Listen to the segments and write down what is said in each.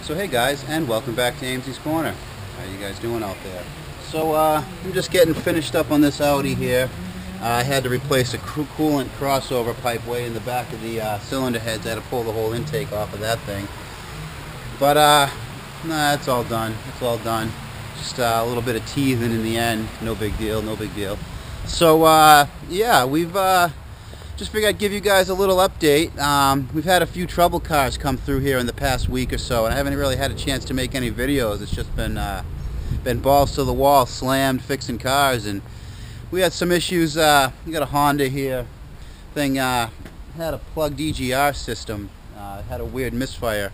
So hey guys, and welcome back to AMZ's Corner. How you guys doing out there? So I'm just getting finished up on this Audi here. I had to replace a coolant crossover pipe way in the back of the cylinder heads. I had to pull the whole intake off of that thing. But nah, it's all done. It's all done. Just a little bit of teething in the end. No big deal. No big deal. So yeah, we've just figured I'd give you guys a little update. We've had a few trouble cars come through here in the past week or so, and I haven't really had a chance to make any videos. It's just been balls to the wall, slammed, fixing cars, and we had some issues. We got a Honda here. Thing had a plugged EGR system. Had a weird misfire,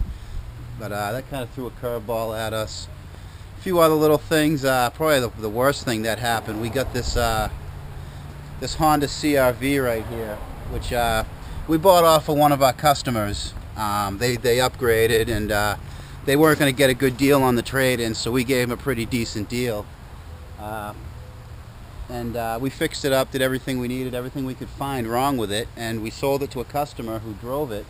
but that kind of threw a curveball at us. A few other little things. Probably the worst thing that happened. We got this this Honda CR-V right here, which we bought off of one of our customers. They upgraded, and they weren't going to get a good deal on the trade-in, so we gave them a pretty decent deal. And we fixed it up, did everything we needed, everything we could find wrong with it, and we sold it to a customer who drove it.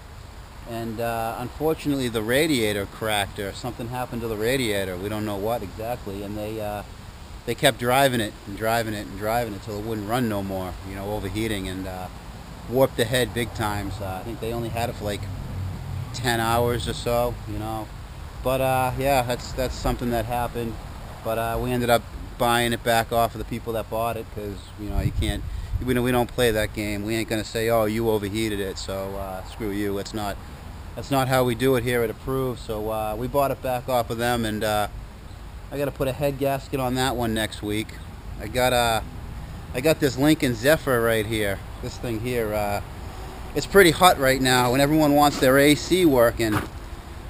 And unfortunately the radiator cracked, or something happened to the radiator. We don't know what exactly, and they kept driving it and driving it and driving it till it wouldn't run no more, you know, overheating, and warped the head big times. I think they only had it for like 10 hours or so, you know. But yeah, that's something that happened. But we ended up buying it back off of the people that bought it, because you know, you can't, we don't play that game. We ain't gonna say, oh, you overheated it, so screw you. That's not how we do it here at Approved. So we bought it back off of them, and I got to put a head gasket on that one next week. I got this Lincoln Zephyr right here. This thing here, it's pretty hot right now, and everyone wants their AC working.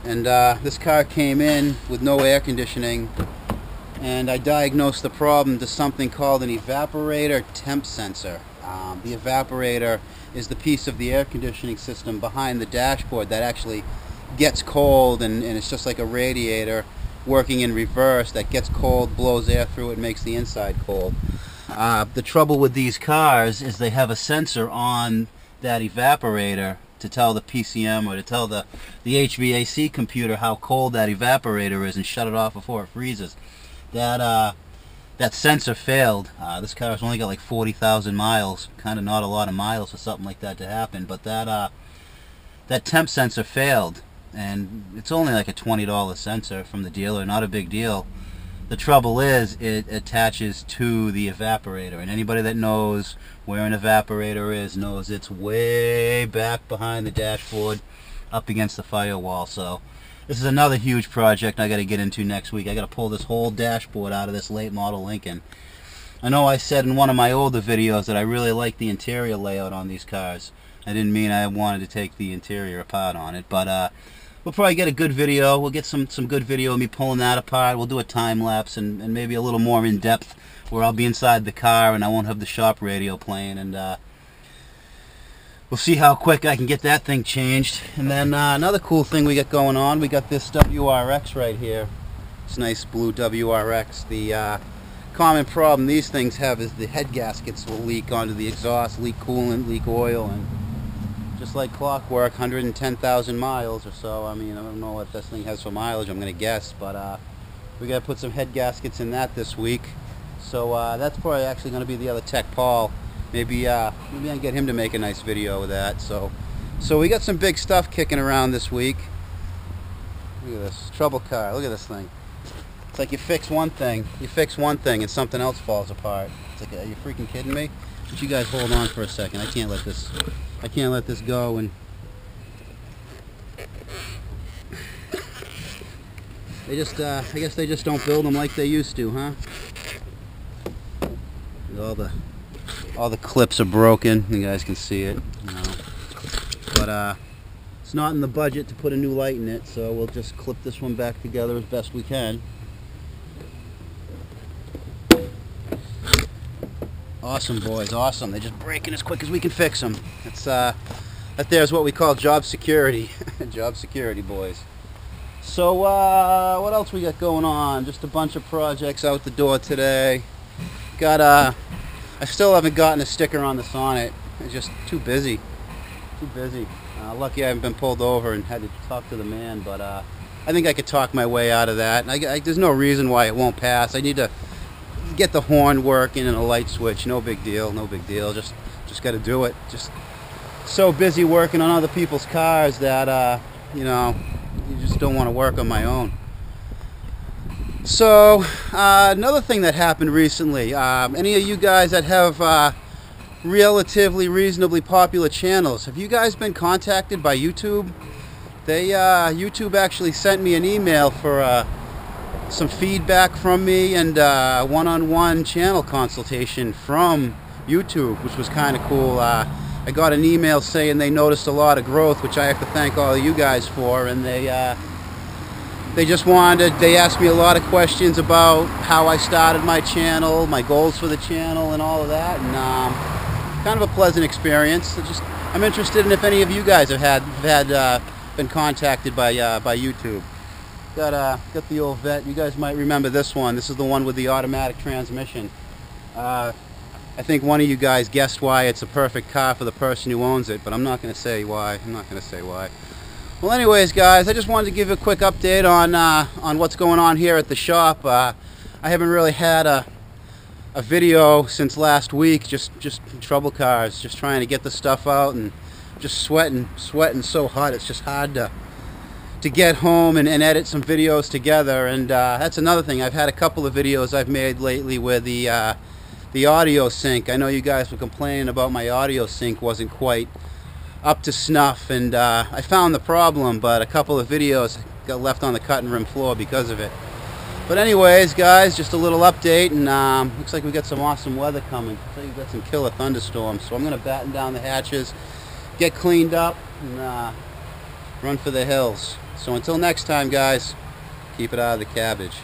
And this car came in with no air conditioning, and I diagnosed the problem to something called an evaporator temp sensor. The evaporator is the piece of the air conditioning system behind the dashboard that actually gets cold, and it's just like a radiator working in reverse that gets cold, blows air through it, makes the inside cold. The trouble with these cars is they have a sensor on that evaporator to tell the PCM, or to tell the HVAC computer how cold that evaporator is and shut it off before it freezes. That sensor failed. This car's only got like 40,000 miles, kind of not a lot of miles for something like that to happen, but that temp sensor failed, and it's only like a $20 sensor from the dealer, not a big deal. The trouble is it attaches to the evaporator, and anybody that knows where an evaporator is knows it's way back behind the dashboard up against the firewall. So this is another huge project I got to get into next week. I got to pull this whole dashboard out of this late model Lincoln. I know I said in one of my older videos that I really like the interior layout on these cars. I didn't mean I wanted to take the interior apart on it, but we'll probably get a good video. We'll get some good video of me pulling that apart. We'll do a time lapse, and maybe a little more in depth, where I'll be inside the car and I won't have the shop radio playing, and we'll see how quick I can get that thing changed. And then another cool thing we got going on, we got this WRX right here. It's nice blue WRX. The common problem these things have is the head gaskets will leak onto the exhaust, leak coolant, leak oil, and just like clockwork, 110,000 miles or so. I mean, I don't know what this thing has for mileage, I'm going to guess, but we got to put some head gaskets in that this week. So that's probably actually going to be the other tech, Paul. Maybe I can get him to make a nice video with that. So we got some big stuff kicking around this week. Look at this trouble car. Look at this thing. It's like you fix one thing, and something else falls apart. It's like, are you freaking kidding me? But you guys hold on for a second. I can't let this go. And they just, I guess they just don't build them like they used to, huh? All the clips are broken. You guys can see it. You know. But it's not in the budget to put a new light in it, so we'll just clip this one back together as best we can. Awesome, boys, awesome. They're just breaking as quick as we can fix them. It's that there's what we call job security. Job security, boys. So what else we got going on? Just a bunch of projects out the door today. Got I still haven't gotten a sticker on the Sonnet. It's just too busy. Lucky I haven't been pulled over and had to talk to the man, but I think I could talk my way out of that. There's no reason why it won't pass. I need to get the horn working and a light switch. No big deal, no big deal. Just got to do it. Just so busy working on other people's cars that, you know, you just don't want to work on my own. So, another thing that happened recently, any of you guys that have relatively reasonably popular channels, have you guys been contacted by YouTube? YouTube actually sent me an email for some feedback from me and one-on-one channel consultation from YouTube, which was kind of cool. I got an email saying they noticed a lot of growth, which I have to thank all of you guys for, and they asked me a lot of questions about how I started my channel, my goals for the channel, and all of that, and kind of a pleasant experience. I'm interested in if any of you guys have been contacted by YouTube. Got the old Vet. You guys might remember this one. This is the one with the automatic transmission. I think one of you guys guessed why it's a perfect car for the person who owns it, but I'm not going to say why. Well, anyways, guys, I just wanted to give you a quick update on what's going on here at the shop. I haven't really had a video since last week. Just trouble cars, just trying to get the stuff out and just sweating so hot. It's just hard to get home and edit some videos together. And that's another thing. I've had a couple of videos I've made lately where the audio sync, I know you guys were complaining about my audio sync wasn't quite up to snuff, and I found the problem, but a couple of videos got left on the cutting room floor because of it. But anyways, guys, just a little update, and looks like we got some awesome weather coming. Looks like we've got some killer thunderstorms, so I'm going to batten down the hatches, get cleaned up, and run for the hills. So until next time, guys, keep it out of the cabbage.